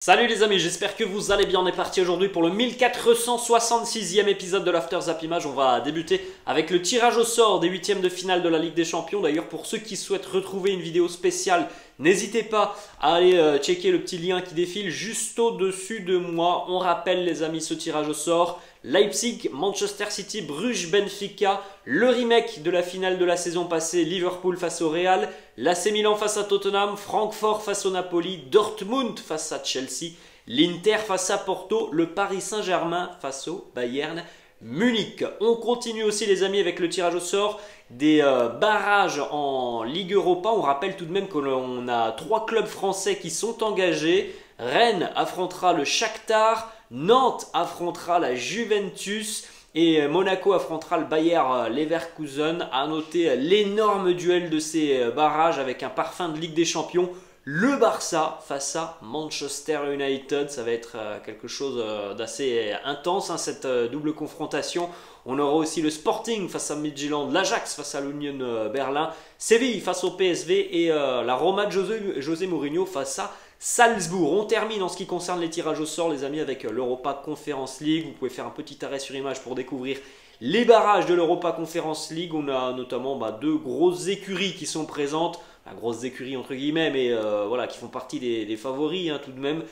Salut les amis, j'espère que vous allez bien. On est parti aujourd'hui pour le 1466e épisode de l'After Zap Image. On va débuter avec le tirage au sort des huitièmes de finale de la Ligue des Champions. D'ailleurs, pour ceux qui souhaitent retrouver une vidéo spéciale, n'hésitez pas à aller checker le petit lien qui défile juste au-dessus de moi. On rappelle les amis ce tirage au sort. Leipzig, Manchester City, Bruges, Benfica, le remake de la finale de la saison passée, Liverpool face au Real, l'AC Milan face à Tottenham, Francfort face au Napoli, Dortmund face à Chelsea, l'Inter face à Porto, le Paris Saint-Germain face au Bayern Munich. On continue aussi les amis avec le tirage au sort des barrages en Ligue Europa. On rappelle tout de même qu'on a 3 clubs français qui sont engagés. Rennes affrontera le Shakhtar, Nantes affrontera la Juventus et Monaco affrontera le Bayer Leverkusen. À noter l'énorme duel de ces barrages avec un parfum de Ligue des Champions. Le Barça face à Manchester United, ça va être quelque chose d'assez intense, cette double confrontation. On aura aussi le Sporting face à Midtjylland, l'Ajax face à l'Union Berlin, Séville face au PSV et la Roma de José Mourinho face à Salzbourg. On termine en ce qui concerne les tirages au sort les amis avec l'Europa Conference League. Vous pouvez faire un petit arrêt sur image pour découvrir les barrages de l'Europa Conference League. On a notamment 2 grosses écuries qui sont présentes. Grosses écuries entre guillemets, mais voilà, qui font partie des favoris tout de même.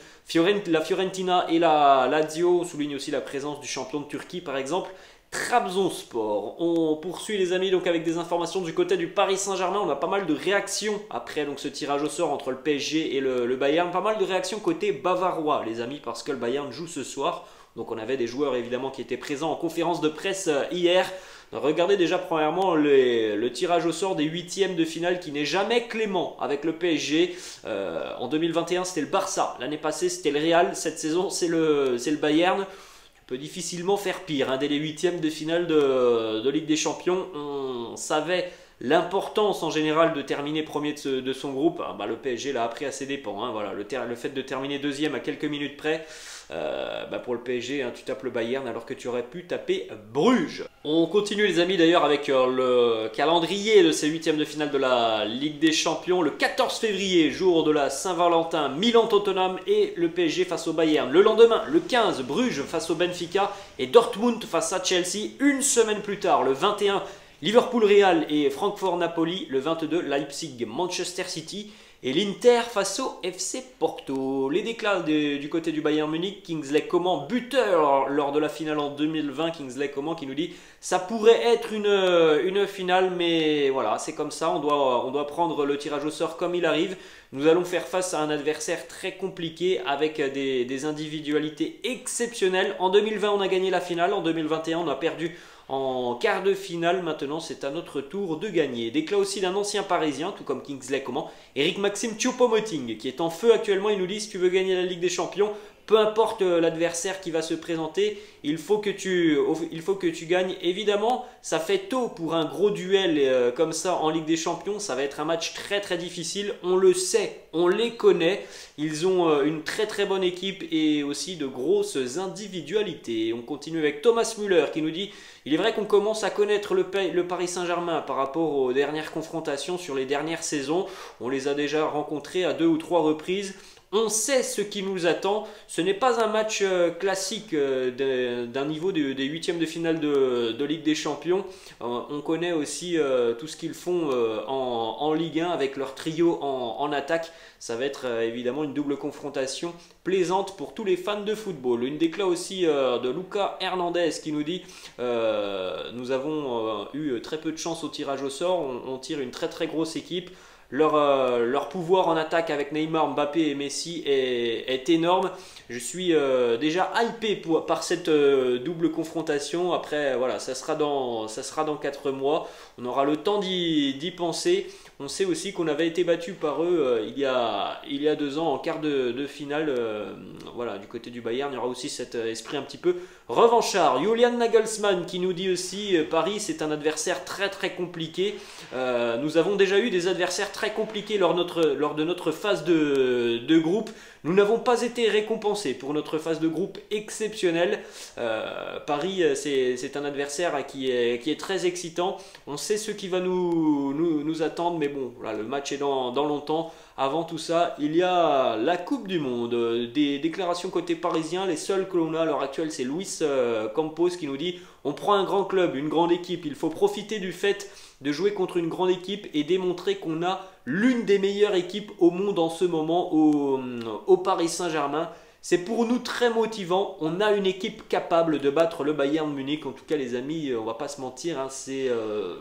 La Fiorentina et la Lazio soulignent aussi la présence du champion de Turquie par exemple. Trabzonspor. On poursuit les amis donc avec des informations du côté du Paris Saint-Germain. On a pas mal de réactions après donc ce tirage au sort entre le PSG et le Bayern. Pas mal de réactions côté bavarois les amis parce que le Bayern joue ce soir. Donc on avait des joueurs évidemment qui étaient présents en conférence de presse hier. Regardez déjà premièrement le tirage au sort des huitièmes de finale qui n'est jamais clément avec le PSG. En 2021 c'était le Barça, l'année passée c'était le Real, cette saison c'est le Bayern. Tu peux difficilement faire pire. Dès les huitièmes de finale de Ligue des Champions, on savait l'importance en général de terminer premier de son groupe. Le PSG l'a appris à ses dépens. Voilà, le fait de terminer deuxième à quelques minutes près, pour le PSG, tu tapes le Bayern alors que tu aurais pu taper Bruges. On continue les amis d'ailleurs avec le calendrier de ces huitièmes de finale de la Ligue des Champions. Le 14 février, jour de la Saint-Valentin, Milan-Tottenham et le PSG face au Bayern. Le lendemain, le 15, Bruges face au Benfica et Dortmund face à Chelsea. Une semaine plus tard, le 21, Liverpool-Real et Francfort-Napoli. Le 22, Leipzig-Manchester City. Et l'Inter face au FC Porto. Les déclats du côté du Bayern Munich, Kingsley Coman, buteur lors de la finale en 2020. Kingsley Coman qui nous dit ça pourrait être une finale, mais voilà, c'est comme ça. On doit prendre le tirage au sort comme il arrive. Nous allons faire face à un adversaire très compliqué avec des individualités exceptionnelles. En 2020, on a gagné la finale. En 2021, on a perdu en quart de finale. Maintenant c'est à notre tour de gagner. Déclat aussi d'un ancien parisien, tout comme Kingsley Coman, Eric-Maxime Choupo-Moting, qui est en feu actuellement. Il nous dit si tu veux gagner la Ligue des Champions, peu importe l'adversaire qui va se présenter, il faut que tu gagnes. Évidemment, ça fait tôt pour un gros duel comme ça en Ligue des Champions. Ça va être un match très très difficile. On le sait, on les connaît. Ils ont une très très bonne équipe et aussi de grosses individualités. On continue avec Thomas Müller qui nous dit il est vrai qu'on commence à connaître le Paris Saint-Germain par rapport aux dernières confrontations sur les dernières saisons. On les a déjà rencontrés à 2 ou 3 reprises. On sait ce qui nous attend. Ce n'est pas un match classique d'un niveau des huitièmes de finale de Ligue des Champions. On connaît aussi tout ce qu'ils font en Ligue 1 avec leur trio en attaque. Ça va être évidemment une double confrontation plaisante pour tous les fans de football. Une déclat aussi de Lucas Hernandez qui nous dit nous avons eu très peu de chance au tirage au sort. On tire une très très grosse équipe. Leur pouvoir en attaque avec Neymar, Mbappé et Messi est énorme. Je suis déjà hypé par cette double confrontation. Après, voilà, ça sera dans 4 mois. On aura le temps d'y penser. On sait aussi qu'on avait été battu par eux il y a 2 ans en quart de finale. Voilà, du côté du Bayern, il y aura aussi cet esprit un petit peu revanchard. Julian Nagelsmann qui nous dit aussi Paris, c'est un adversaire très très compliqué. Nous avons déjà eu des adversaires très compliqués lors de notre phase de groupe. Nous n'avons pas été récompensés pour notre phase de groupe exceptionnelle. Paris, c'est un adversaire qui est très excitant. On sait ce qui va nous attendre, mais bon, là, le match est dans longtemps. Avant tout ça, il y a la Coupe du Monde. Des déclarations côté parisien, les seules que l'on a à l'heure actuelle, c'est Luis Campos qui nous dit « On prend un grand club, une grande équipe, il faut profiter du fait de jouer contre une grande équipe et démontrer qu'on a l'une des meilleures équipes au monde en ce moment au Paris Saint-Germain. C'est pour nous très motivant, on a une équipe capable de battre le Bayern Munich. En tout cas les amis, on va pas se mentir, hein, c'est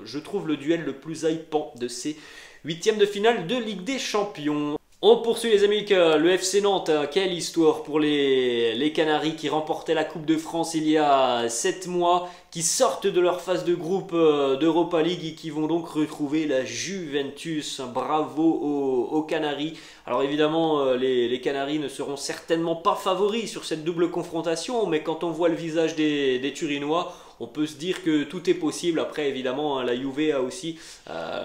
je trouve le duel le plus hypant de ces huitièmes de finale de Ligue des Champions. On poursuit les amis avec le FC Nantes. Quelle histoire pour les Canaries qui remportaient la Coupe de France il y a 7 mois, qui sortent de leur phase de groupe d'Europa League et qui vont donc retrouver la Juventus. Bravo aux Canaries. Alors évidemment les Canaries ne seront certainement pas favoris sur cette double confrontation, mais quand on voit le visage des Turinois, on peut se dire que tout est possible. Après évidemment la Juve a aussi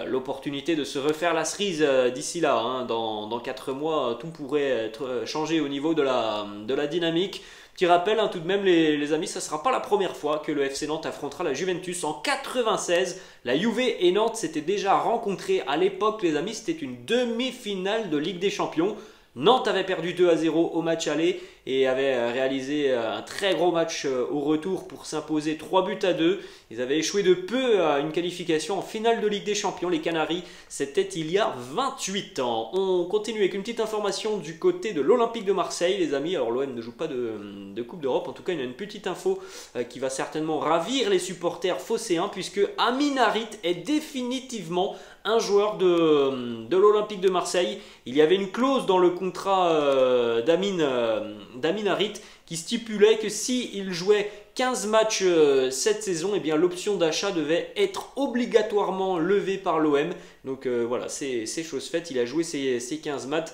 l'opportunité de se refaire la cerise d'ici là, hein. Dans 4 mois tout pourrait être changé au niveau de la dynamique. Petit rappel tout de même les amis, ça ne sera pas la première fois que le FC Nantes affrontera la Juventus. En 96, la Juve et Nantes s'étaient déjà rencontrés. À l'époque les amis, c'était une demi-finale de Ligue des Champions. Nantes avait perdu 2-0 au match aller et avait réalisé un très gros match au retour pour s'imposer 3-2. Ils avaient échoué de peu à une qualification en finale de Ligue des Champions, les Canaries. C'était il y a 28 ans. On continue avec une petite information du côté de l'Olympique de Marseille, les amis. Alors l'OM ne joue pas de Coupe d'Europe. En tout cas, il y a une petite info qui va certainement ravir les supporters phocéens, puisque Amin Harit est définitivement un joueur de l'Olympique de Marseille. Il y avait une clause dans le contrat d'Amin Harit qui stipulait que s'il jouait 15 matchs cette saison, eh bien l'option d'achat devait être obligatoirement levée par l'OM. Donc voilà, c'est chose faite. Il a joué ses 15 matchs,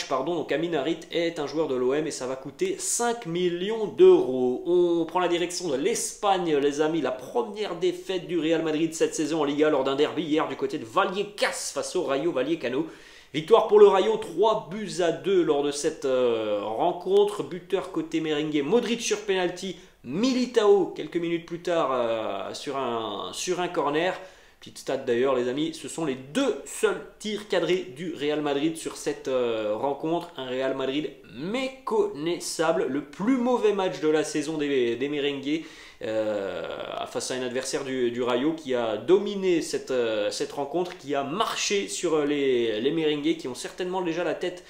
donc Amin Harit est un joueur de l'OM et ça va coûter 5 millions d'euros. On prend la direction de l'Espagne, les amis. La première défaite du Real Madrid cette saison en Liga lors d'un derby hier du côté de Vallecas face au Rayo Vallecano. Victoire pour le Rayo, 3-2 lors de cette rencontre. Buteur côté merengue, Modric sur penalty, Militao quelques minutes plus tard sur un corner. Petite stat d'ailleurs les amis, ce sont les 2 seuls tirs cadrés du Real Madrid sur cette rencontre. Un Real Madrid méconnaissable, le plus mauvais match de la saison des merengues face à un adversaire du Rayo qui a dominé cette rencontre, qui a marché sur les merengues qui ont certainement déjà la tête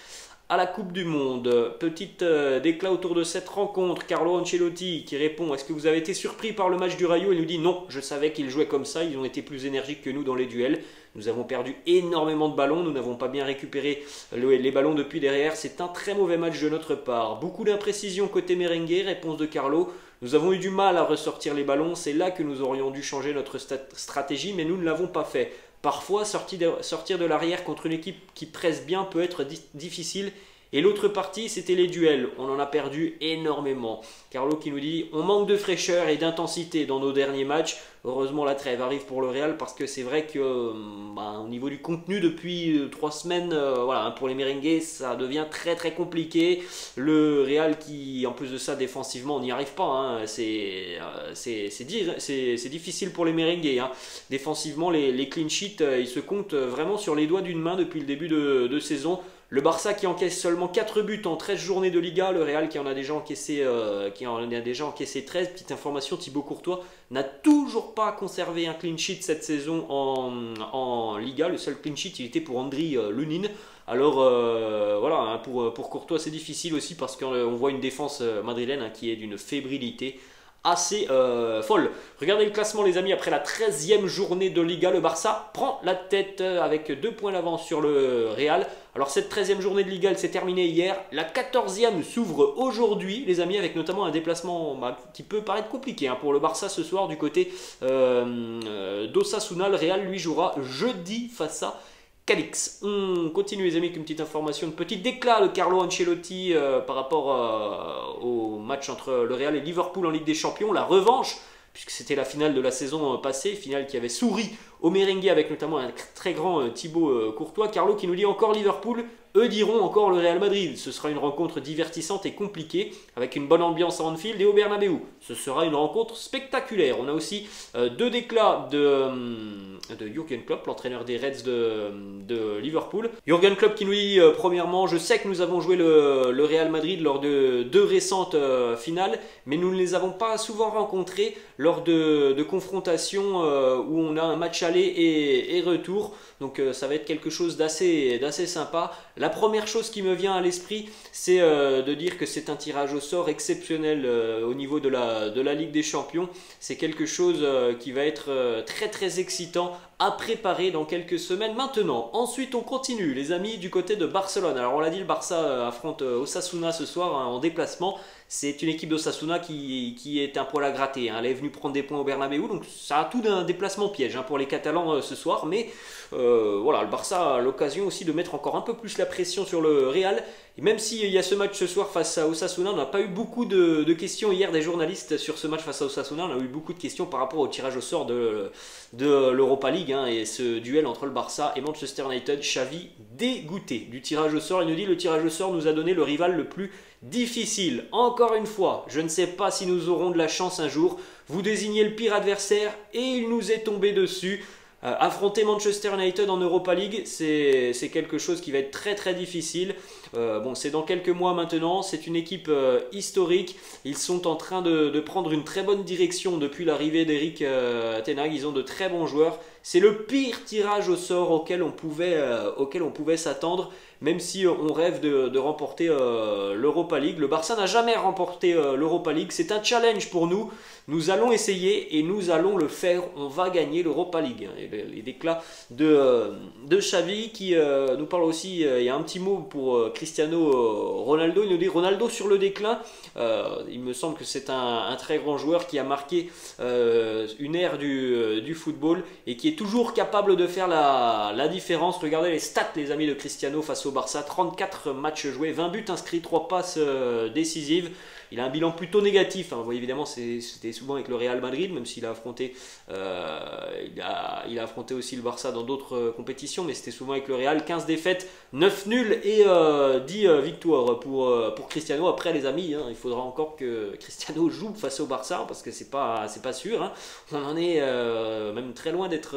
à la Coupe du Monde. Petite déclat autour de cette rencontre. Carlo Ancelotti qui répond: est-ce que vous avez été surpris par le match du Rayo? Il nous dit non, je savais qu'ils jouaient comme ça, ils ont été plus énergiques que nous dans les duels. Nous avons perdu énormément de ballons, nous n'avons pas bien récupéré les ballons depuis derrière. C'est un très mauvais match de notre part. Beaucoup d'imprécisions côté merengue, réponse de Carlo. Nous avons eu du mal à ressortir les ballons, c'est là que nous aurions dû changer notre stratégie, mais nous ne l'avons pas fait. Parfois, sortir de l'arrière contre une équipe qui presse bien peut être difficile. Et l'autre partie, c'était les duels. On en a perdu énormément. Carlo qui nous dit: on manque de fraîcheur et d'intensité dans nos derniers matchs. Heureusement, la trêve arrive pour le Real parce que c'est vrai que au niveau du contenu, depuis 3 semaines, voilà, pour les merengues, ça devient très très compliqué. Le Real qui, en plus de ça, défensivement, on n'y arrive pas. Hein. C'est difficile pour les merengues. Hein. Défensivement, les clean sheets, ils se comptent vraiment sur les doigts d'une main depuis le début de saison. Le Barça qui encaisse seulement 4 buts en 13 journées de Liga. Le Real qui en a déjà encaissé 13. Petite information, Thibaut Courtois n'a toujours pas conservé un clean sheet cette saison en Liga. Le seul clean sheet, il était pour Andriy Lunin. Alors voilà, hein, pour Courtois c'est difficile aussi parce qu'on voit une défense madrilène qui est d'une fébrilité assez folle. Regardez le classement les amis, après la 13e journée de Liga, le Barça prend la tête avec 2 points d'avance sur le Real. Alors cette 13e journée de Liga, elle s'est terminée hier. La 14e s'ouvre aujourd'hui les amis, avec notamment un déplacement qui peut paraître compliqué hein, pour le Barça ce soir du côté d'Osasuna. Le Real lui jouera jeudi face à Cadix. On continue les amis avec une petite information, une petite déclat de Carlo Ancelotti par rapport au match entre le Real et Liverpool en Ligue des Champions, la revanche, puisque c'était la finale de la saison passée, finale qui avait souri au merengue avec notamment un très grand Thibaut Courtois. Carlo qui nous dit encore Liverpool. Eux diront encore le Real Madrid. Ce sera une rencontre divertissante et compliquée avec une bonne ambiance à Anfield et au Bernabeu. Ce sera une rencontre spectaculaire. On a aussi deux déclats de Jürgen Klopp, l'entraîneur des Reds de Liverpool. Jürgen Klopp qui nous dit premièrement, je sais que nous avons joué le Real Madrid lors de deux récentes finales, mais nous ne les avons pas souvent rencontrés lors de confrontations où on a un match aller et retour. Donc ça va être quelque chose d'assez sympa. La première chose qui me vient à l'esprit, c'est de dire que c'est un tirage au sort exceptionnel au niveau de la Ligue des Champions. C'est quelque chose qui va être très excitant à préparer dans quelques semaines maintenant. Ensuite, on continue, les amis, du côté de Barcelone. Alors, on l'a dit, le Barça affronte Osasuna ce soir en déplacement. C'est une équipe d'Osasuna qui est un poil à gratter. Elle est venue prendre des points au Bernabeu, donc ça a tout d'un déplacement piège pour les Catalans ce soir. Mais voilà, le Barça a l'occasion aussi de mettre encore un peu plus la pression sur le Real. Et même s'il y a ce match ce soir face à Osasuna, on n'a pas eu beaucoup de questions hier des journalistes sur ce match face à Osasuna. On a eu beaucoup de questions par rapport au tirage au sort de l'Europa League et ce duel entre le Barça et Manchester United. Xavi dégoûté du tirage au sort. Il nous dit le tirage au sort nous a donné le rival le plus difficile. Encore une fois, je ne sais pas si nous aurons de la chance un jour. Vous désignez le pire adversaire et il nous est tombé dessus. Affronter Manchester United en Europa League, c'est quelque chose qui va être très difficile. Bon, c'est dans quelques mois maintenant, c'est une équipe historique. Ils sont en train de prendre une très bonne direction depuis l'arrivée d'Eric Ten Hag. Ils ont de très bons joueurs. C'est le pire tirage au sort auquel on pouvait s'attendre, même si on rêve de remporter l'Europa League. Le Barça n'a jamais remporté l'Europa League. C'est un challenge pour nous. Nous allons essayer et nous allons le faire. On va gagner l'Europa League. Les déclats de Xavi qui nous parle aussi, il y a un petit mot pour Cristiano Ronaldo. Il nous dit Ronaldo sur le déclin. Il me semble que c'est un très grand joueur qui a marqué une ère du football et qui est toujours capable de faire la différence. Regardez les stats, les amis, de Cristiano face au Barça. 34 matchs joués, 20 buts inscrits, 3 passes décisives. Il a un bilan plutôt négatif. Vous voyez, évidemment, c'était souvent avec le Real Madrid, même s'il a affronté, il a affronté aussi le Barça dans d'autres compétitions, mais c'était souvent avec le Real. 15 défaites, 9 nuls et 10 victoires pour Cristiano. Après, les amis, il faudra encore que Cristiano joue face au Barça, parce que c'est pas sûr. On en est même très loin d'être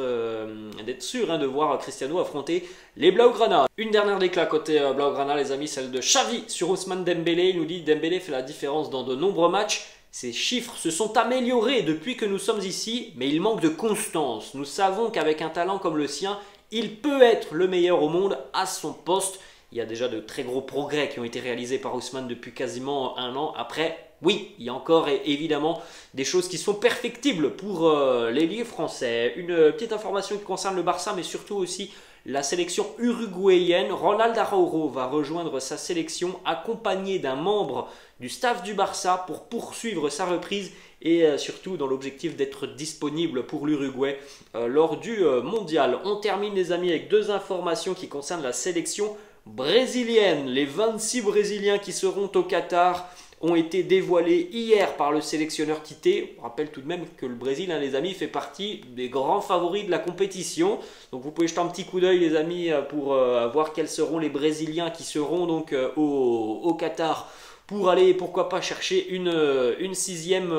sûr de voir Cristiano affronter les Blaugrana. Une dernière déclat côté Blaugrana, les amis, celle de Xavi sur Ousmane Dembélé. Il nous dit Dembélé fait la différence dans de nombreux matchs. Ses chiffres se sont améliorés depuis que nous sommes ici, mais il manque de constance. Nous savons qu'avec un talent comme le sien, il peut être le meilleur au monde à son poste. Il y a déjà de très gros progrès qui ont été réalisés par Ousmane depuis quasiment un an. Après, oui, il y a encore évidemment des choses qui sont perfectibles pour l'ailier français. Une petite information qui concerne le Barça, mais surtout aussi la sélection uruguayenne. Ronald Araujo va rejoindre sa sélection accompagné d'un membre du staff du Barça pour poursuivre sa reprise et surtout dans l'objectif d'être disponible pour l'Uruguay lors du mondial. On termine, les amis, avec deux informations qui concernent la sélection brésilienne. Les 26 Brésiliens qui seront au Qatar ont été dévoilés hier par le sélectionneur Tite. On rappelle tout de même que le Brésil, les amis, fait partie des grands favoris de la compétition. Donc vous pouvez jeter un petit coup d'œil, les amis, pour voir quels seront les Brésiliens qui seront donc au Qatar pour aller, pourquoi pas, chercher une sixième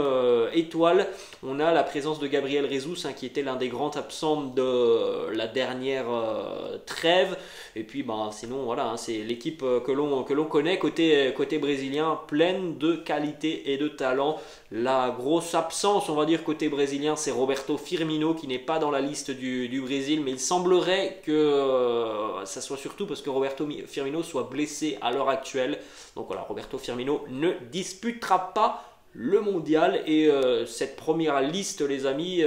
étoile. On a la présence de Gabriel Jesus, qui était l'un des grands absents de la dernière trêve. Et puis sinon voilà, c'est l'équipe que l'on connaît côté brésilien, pleine de qualité et de talent. La grosse absence, on va dire, côté brésilien, c'est Roberto Firmino qui n'est pas dans la liste du Brésil, mais il semblerait que ça soit surtout parce que Roberto Firmino soit blessé à l'heure actuelle. Donc voilà, Roberto Firmino ne disputera pas le mondial et cette première liste, les amis,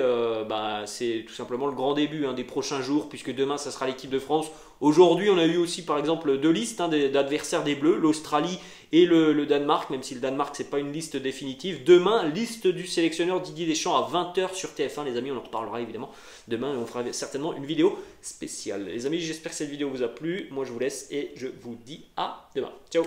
c'est tout simplement le grand début des prochains jours, puisque demain ça sera l'équipe de France. Aujourd'hui on a eu aussi par exemple deux listes d'adversaires des Bleus, l'Australie et le Danemark, même si le Danemark c'est pas une liste définitive. Demain, liste du sélectionneur Didier Deschamps à 20 h sur TF1, les amis, on en reparlera évidemment demain et on fera certainement une vidéo spéciale. Les amis, j'espère que cette vidéo vous a plu, moi je vous laisse et je vous dis à demain, ciao.